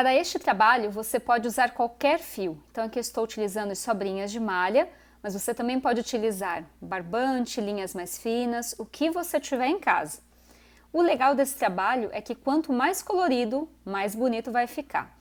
Para este trabalho, você pode usar qualquer fio. Então, aqui eu estou utilizando sobrinhas de malha, mas você também pode utilizar barbante, linhas mais finas, o que você tiver em casa. O legal desse trabalho é que quanto mais colorido, mais bonito vai ficar.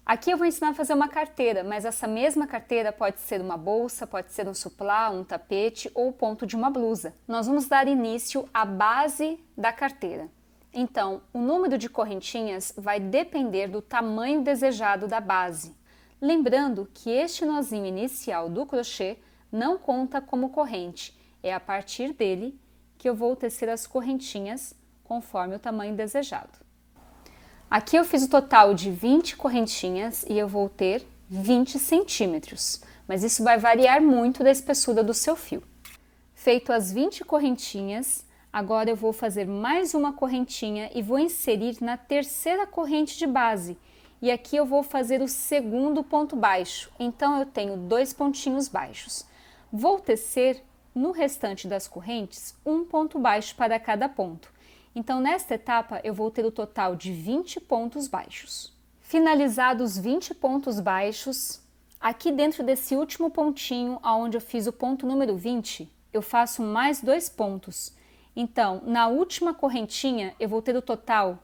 Aqui eu vou ensinar a fazer uma carteira, mas essa mesma carteira pode ser uma bolsa, pode ser um suplá, um tapete ou o ponto de uma blusa. Nós vamos dar início à base da carteira. Então, o número de correntinhas vai depender do tamanho desejado da base. Lembrando que este nozinho inicial do crochê não conta como corrente, é a partir dele que eu vou tecer as correntinhas conforme o tamanho desejado. Aqui eu fiz o total de 20 correntinhas e eu vou ter 20 centímetros, mas isso vai variar muito da espessura do seu fio. Feito as 20 correntinhas, agora eu vou fazer mais uma correntinha e vou inserir na terceira corrente de base. E aqui eu vou fazer o segundo ponto baixo, então eu tenho 2 pontinhos baixos. Vou tecer no restante das correntes um ponto baixo para cada ponto. Então, nesta etapa, eu vou ter o total de 20 pontos baixos. Finalizados 20 pontos baixos, aqui dentro desse último pontinho, onde eu fiz o ponto número 20, eu faço mais 2 pontos. Então, na última correntinha, eu vou ter o total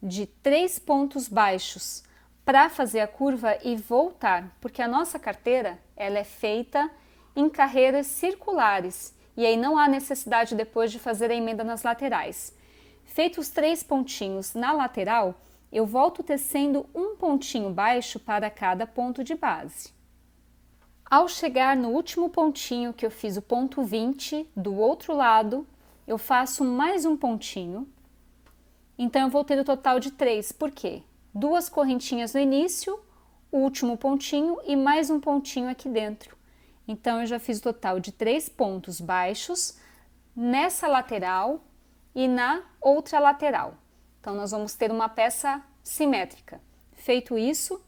de 3 pontos baixos para fazer a curva e voltar, porque a nossa carteira ela é feita em carreiras circulares, e aí não há necessidade depois de fazer a emenda nas laterais. Feitos 3 pontinhos na lateral, eu volto tecendo um pontinho baixo para cada ponto de base. Ao chegar no último pontinho que eu fiz o ponto 20, do outro lado, eu faço mais um pontinho. Então, eu vou ter o total de 3, por quê? 2 correntinhas no início, o último pontinho e mais um pontinho aqui dentro. Então, eu já fiz o total de 3 pontos baixos nessa lateral e na outra lateral. Então, nós vamos ter uma peça simétrica. Feito isso,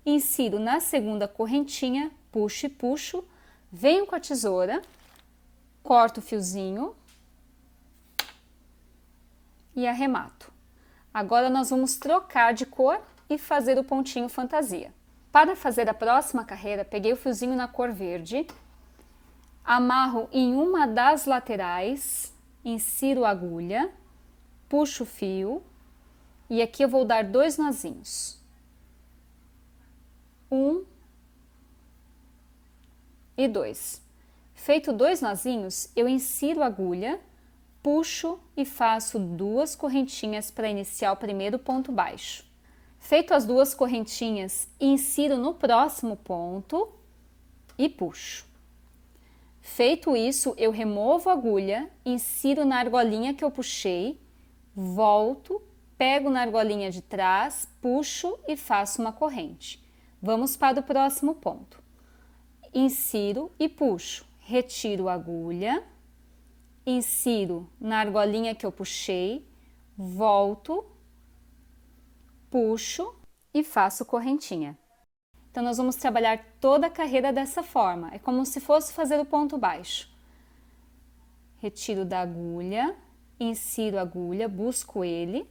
insiro na segunda correntinha, puxo e puxo, venho com a tesoura, corto o fiozinho e arremato. Agora, nós vamos trocar de cor e fazer o pontinho fantasia. Para fazer a próxima carreira, peguei o fiozinho na cor verde, amarro em uma das laterais, insiro a agulha, puxo o fio e aqui eu vou dar 2 nozinhos. 1 e 2. Feito 2 nozinhos, eu insiro a agulha, puxo e faço 2 correntinhas para iniciar o primeiro ponto baixo. Feito as 2 correntinhas, insiro no próximo ponto e puxo. Feito isso, eu removo a agulha, insiro na argolinha que eu puxei, volto, pego na argolinha de trás, puxo e faço uma corrente. Vamos para o próximo ponto. Insiro e puxo, retiro a agulha, insiro na argolinha que eu puxei, volto, puxo e faço correntinha. Então, nós vamos trabalhar toda a carreira dessa forma, é como se fosse fazer o ponto baixo. Retiro da agulha, insiro a agulha, busco ele,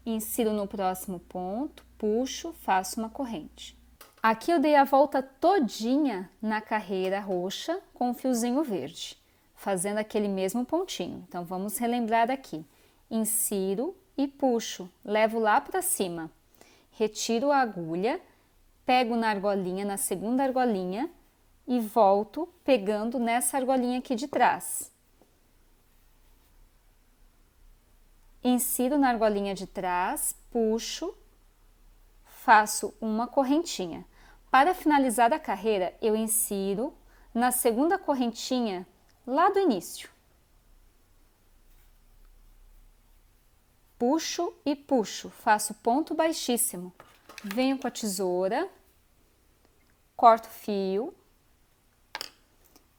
insiro no próximo ponto, puxo, faço uma corrente. Aqui eu dei a volta todinha na carreira roxa com o fiozinho verde, fazendo aquele mesmo pontinho. Então, vamos relembrar aqui. Insiro e puxo, levo lá para cima. Retiro a agulha, pego na argolinha, na segunda argolinha e volto pegando nessa argolinha aqui de trás. Insiro na argolinha de trás, puxo, faço uma correntinha. Para finalizar a carreira, eu insiro na segunda correntinha lá do início. Puxo e puxo, faço ponto baixíssimo, venho com a tesoura, corto o fio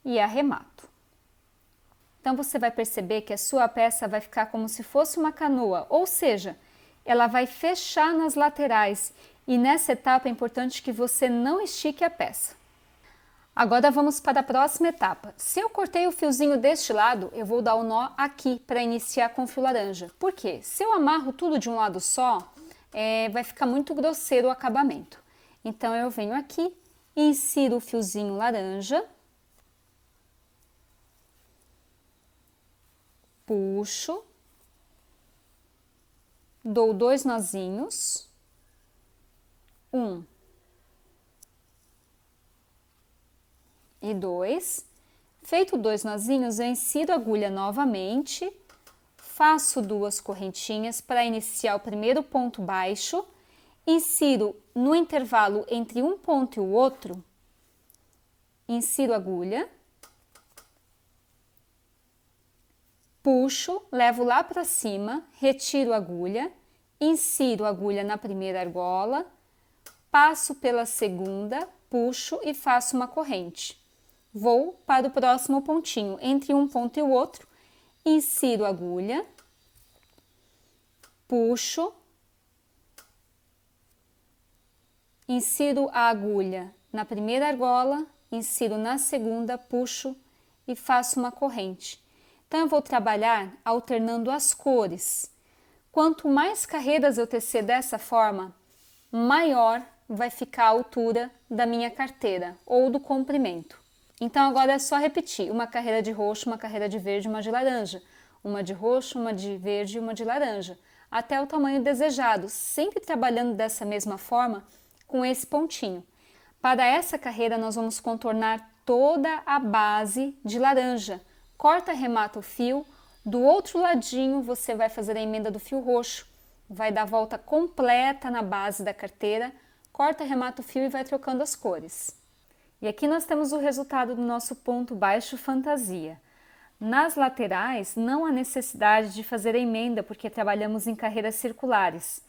e arremato. Então, você vai perceber que a sua peça vai ficar como se fosse uma canoa, ou seja, ela vai fechar nas laterais e nessa etapa é importante que você não estique a peça. Agora vamos para a próxima etapa. Se eu cortei o fiozinho deste lado, eu vou dar o nó aqui para iniciar com o fio laranja. Por quê? Se eu amarro tudo de um lado só, vai ficar muito grosseiro o acabamento. Então, eu venho aqui, insiro o fiozinho laranja, puxo, dou 2 nozinhos, 1 e 2. Feito 2 nozinhos, eu insiro a agulha novamente, faço 2 correntinhas para iniciar o primeiro ponto baixo, insiro no intervalo entre um ponto e o outro, insiro a agulha, puxo, levo lá para cima, retiro a agulha, insiro a agulha na primeira argola, passo pela segunda, puxo e faço uma corrente. Vou para o próximo pontinho, entre um ponto e o outro, insiro a agulha, puxo, insiro a agulha na primeira argola, insiro na segunda, puxo e faço uma corrente. Então, eu vou trabalhar alternando as cores. Quanto mais carreiras eu tecer dessa forma, maior vai ficar a altura da minha carteira ou do comprimento. Então, agora é só repetir, uma carreira de roxo, uma carreira de verde, uma de laranja, uma de roxo, uma de verde e uma de laranja, até o tamanho desejado, sempre trabalhando dessa mesma forma com esse pontinho. Para essa carreira, nós vamos contornar toda a base de laranja. Corta, remata o fio, do outro ladinho você vai fazer a emenda do fio roxo, vai dar a volta completa na base da carteira, corta, remata o fio e vai trocando as cores. E aqui nós temos o resultado do nosso ponto baixo fantasia. Nas laterais não há necessidade de fazer a emenda porque trabalhamos em carreiras circulares.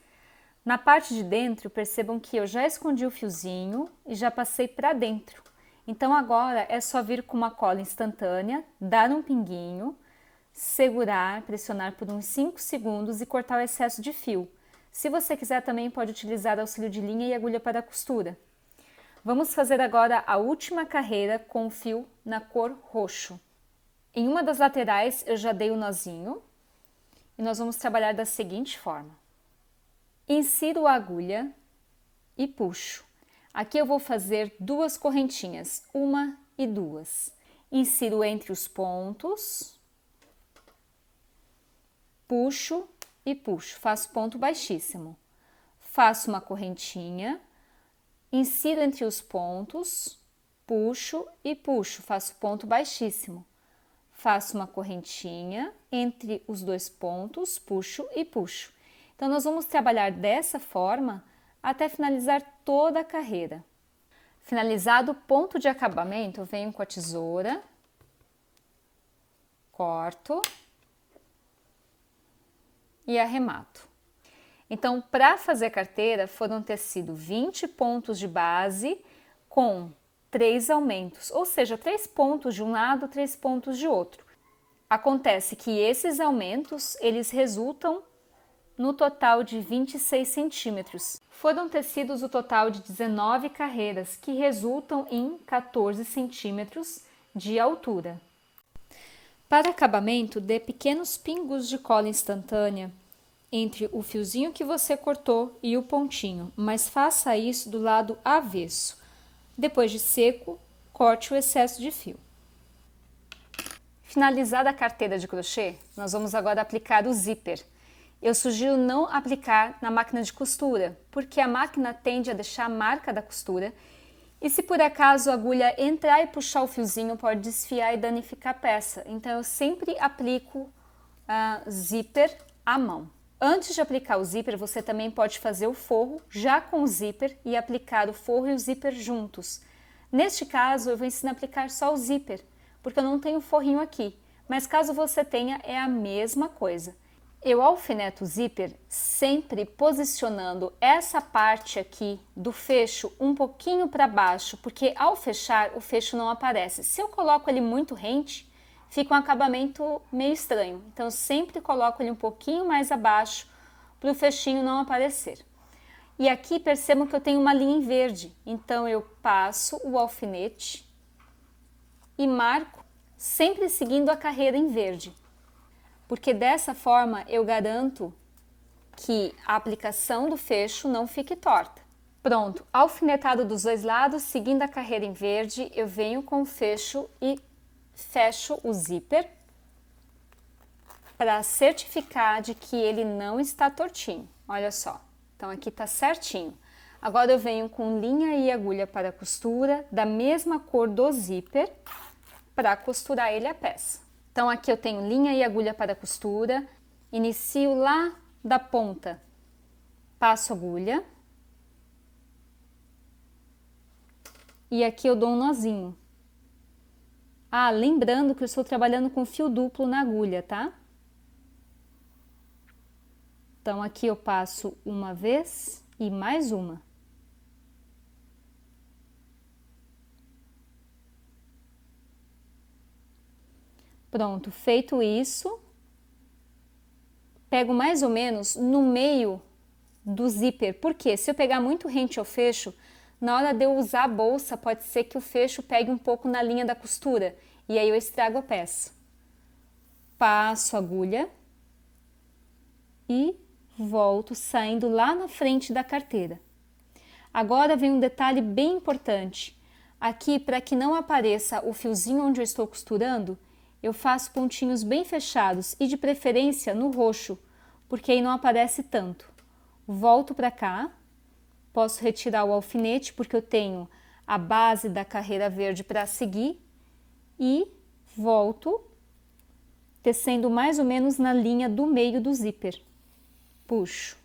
Na parte de dentro, percebam que eu já escondi o fiozinho e já passei para dentro. Então agora é só vir com uma cola instantânea, dar um pinguinho, segurar, pressionar por uns 5 segundos e cortar o excesso de fio. Se você quiser também pode utilizar auxílio de linha e agulha para costura. Vamos fazer agora a última carreira com o fio na cor roxo. Em uma das laterais eu já dei o nozinho e nós vamos trabalhar da seguinte forma. Insiro a agulha e puxo. Aqui eu vou fazer 2 correntinhas, 1 e 2. Insiro entre os pontos, puxo e puxo, faço ponto baixíssimo. Faço uma correntinha, insiro entre os pontos, puxo e puxo, faço ponto baixíssimo. Faço uma correntinha entre os 2 pontos, puxo e puxo. Então, nós vamos trabalhar dessa forma até finalizar toda a carreira. Finalizado o ponto de acabamento, eu venho com a tesoura, corto e arremato. Então, para fazer carteira, foram tecido 20 pontos de base com 3 aumentos, ou seja, 3 pontos de um lado, 3 pontos de outro. Acontece que esses aumentos, eles resultam no total de 26 centímetros. Foram tecidos o total de 19 carreiras, que resultam em 14 centímetros de altura. Para acabamento, dê pequenos pingos de cola instantânea entre o fiozinho que você cortou e o pontinho, mas faça isso do lado avesso. Depois de seco, corte o excesso de fio. Finalizada a carteira de crochê, nós vamos agora aplicar o zíper. Eu sugiro não aplicar na máquina de costura, porque a máquina tende a deixar a marca da costura e se por acaso a agulha entrar e puxar o fiozinho pode desfiar e danificar a peça. Então eu sempre aplico zíper à mão. Antes de aplicar o zíper, você também pode fazer o forro já com o zíper e aplicar o forro e o zíper juntos. Neste caso, eu vou ensinar a aplicar só o zíper, porque eu não tenho forrinho aqui, mas caso você tenha, é a mesma coisa. Eu alfineto o zíper sempre posicionando essa parte aqui do fecho um pouquinho para baixo, porque ao fechar, o fecho não aparece. Se eu coloco ele muito rente, fica um acabamento meio estranho. Então, eu sempre coloco ele um pouquinho mais abaixo para o fechinho não aparecer. E aqui percebam que eu tenho uma linha em verde. Então, eu passo o alfinete e marco sempre seguindo a carreira em verde. Porque dessa forma eu garanto que a aplicação do fecho não fique torta. Pronto, alfinetado dos dois lados, seguindo a carreira em verde, eu venho com o fecho e fecho o zíper para certificar de que ele não está tortinho. Olha só, então aqui está certinho. Agora eu venho com linha e agulha para costura, da mesma cor do zíper, para costurar ele a peça. Então aqui eu tenho linha e agulha para costura, inicio lá da ponta, passo agulha e aqui eu dou um nozinho. Ah, lembrando que eu estou trabalhando com fio duplo na agulha, tá? Então aqui eu passo uma vez e mais uma. Pronto, feito isso, pego mais ou menos no meio do zíper, porque se eu pegar muito rente ao fecho, na hora de eu usar a bolsa, pode ser que o fecho pegue um pouco na linha da costura, e aí eu estrago a peça. Passo a agulha e volto saindo lá na frente da carteira. Agora vem um detalhe bem importante. Aqui, para que não apareça o fiozinho onde eu estou costurando, eu faço pontinhos bem fechados e de preferência no roxo, porque aí não aparece tanto. Volto para cá, posso retirar o alfinete porque eu tenho a base da carreira verde para seguir e volto tecendo mais ou menos na linha do meio do zíper. Puxo.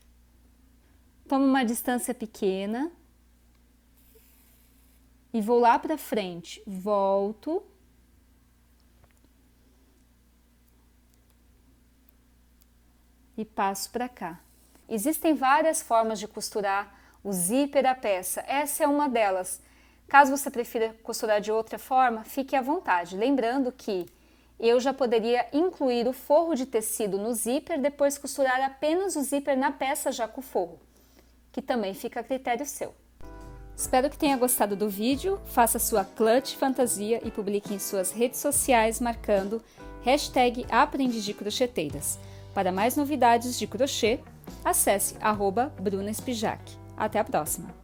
Tomo uma distância pequena e vou lá para frente, volto. E passo para cá. Existem várias formas de costurar o zíper da peça, essa é uma delas. Caso você prefira costurar de outra forma, fique à vontade. Lembrando que eu já poderia incluir o forro de tecido no zíper, depois costurar apenas o zíper na peça já com o forro, que também fica a critério seu. Espero que tenha gostado do vídeo, faça sua clutch fantasia e publique em suas redes sociais marcando #AprendizDeCrocheteiras. Para mais novidades de crochê, acesse @BrunaSpijac. Até a próxima!